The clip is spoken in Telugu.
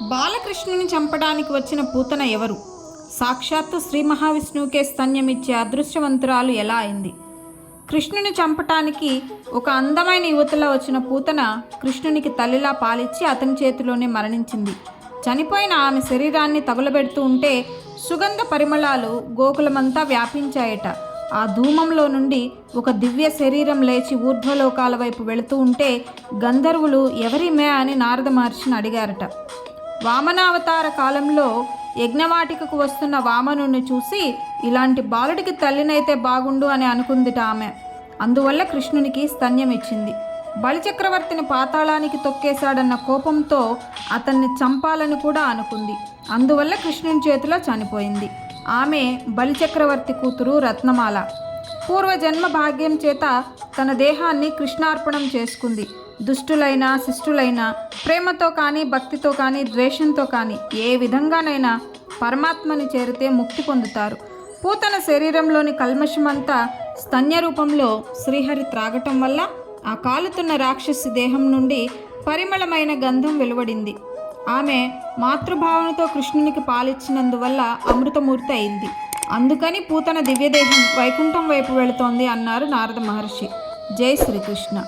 బాలకృష్ణుని చంపడానికి వచ్చిన పూతన ఎవరు? సాక్షాత్తు శ్రీ మహావిష్ణువుకే స్తన్యమిచ్చే అదృష్టవంతురాలు ఎలా అయింది? కృష్ణుని చంపటానికి ఒక అందమైన యువతలో వచ్చిన పూతన కృష్ణునికి తల్లిలా పాలిచ్చి అతని చేతిలోనే మరణించింది. చనిపోయిన ఆమె శరీరాన్ని తగులబెడుతూ ఉంటే సుగంధ పరిమళాలు గోకులమంతా వ్యాపించాయట. ఆ ధూమంలో నుండి ఒక దివ్య శరీరం లేచి ఊర్ధ్వలోకాల వైపు వెళుతూ ఉంటే గంధర్వులు ఎవరిమే అని నారద మహర్షిని అడిగారట. వామనావతార కాలంలో యజ్ఞవాటికకు వస్తున్న వామనుని చూసి ఇలాంటి బాలుడికి తల్లినైతే బాగుండు అని అనుకుందిట ఆమె. అందువల్ల కృష్ణునికి స్తన్యం ఇచ్చింది. బలిచక్రవర్తిని పాతాళానికి తొక్కేశాడన్న కోపంతో అతన్ని చంపాలని కూడా అనుకుంది. అందువల్ల కృష్ణుని చేతిలో చనిపోయింది. ఆమె బలిచక్రవర్తి కూతురు రత్నమాల. పూర్వజన్మ భాగ్యం చేత తన దేహాన్ని కృష్ణార్పణం చేసుకుంది. దుష్టులైన శిష్టులైన ప్రేమతో కానీ భక్తితో కానీ ద్వేషంతో కానీ ఏ విధంగానైనా పరమాత్మని చేరితే ముక్తి పొందుతారు. పూతన శరీరంలోని కల్మషమంతా స్తన్య రూపంలో శ్రీహరి త్రాగటం వల్ల ఆ కాలుతున్న రాక్షసి దేహం నుండి పరిమళమైన గంధం వెలువడింది. ఆమె మాతృభావనతో కృష్ణునికి పాలిచ్చినందువల్ల అమృతమూర్తి అయింది. అందుకని పూతన దివ్యదేహం వైకుంఠం వైపు వెళుతోంది అన్నారు నారద మహర్షి. జై శ్రీకృష్ణ.